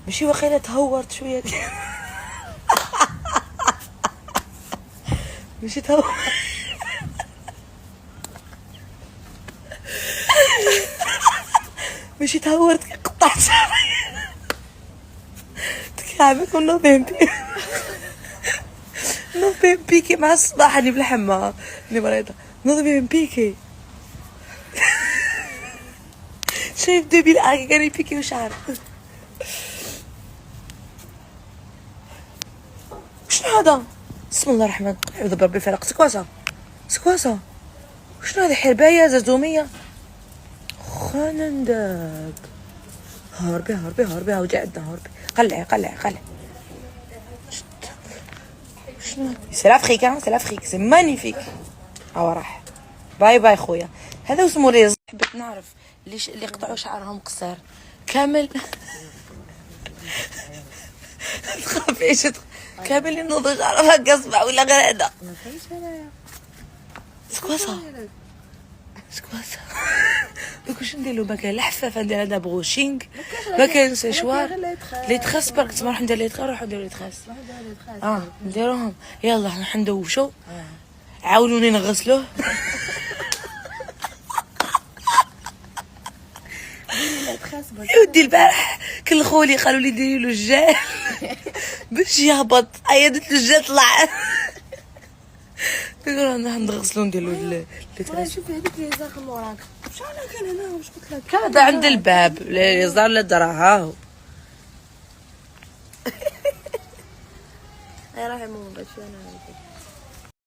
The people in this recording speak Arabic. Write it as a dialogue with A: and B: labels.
A: ماشي واخيلا تهورت شويه. ماشي تهورت. ماشي تهورت قطعت شعري. تكعبك نوضي بيكي مع الصباح اني بالحمى اني مريضه. نوضي بيكي. شايف دبي الآخر كان يبيكي وشعر. شنو هذا؟ بسم الله الرحمن الرحيم. اعوذ برب الفلق. سكواسا شنو هذه؟ حربايه زازوميه خانندك. هاربي وجعتنا. هاربي قلعي. شنو سي لافريك سي مانيفيك. راح. باي خويا. هذا اسمه ريز. حبيت نعرف اللي قطعوا شعرهم قصير كامل. تخاف ايش كامل ينوض شعرها قصبع ولا غير هذا؟ سكواسا دوك واش نديرلو؟ ما كاين لا حفافه ندير هذا بروشينغ، ما كاين سيشوار لي تخاس. برك تسمى نروح ندير لي تخاس. نروحو نديرو لي تخاس. نديروهم. يلا راح ندوشو. عاونوني نغسلوه. يا ودي البارح كل خولي قالوا لي ديري له الجال باش يهبط. عيطت له الجال طلع. قالوا راح نغسلو نديرو لي تخاس.
B: شوفي هذيك اللي زاق من وراك. شحال كان هنا واش قلت لك؟
A: كان هذا عند الباب اللي صار له درا. هاهو
B: راهي مو باش انا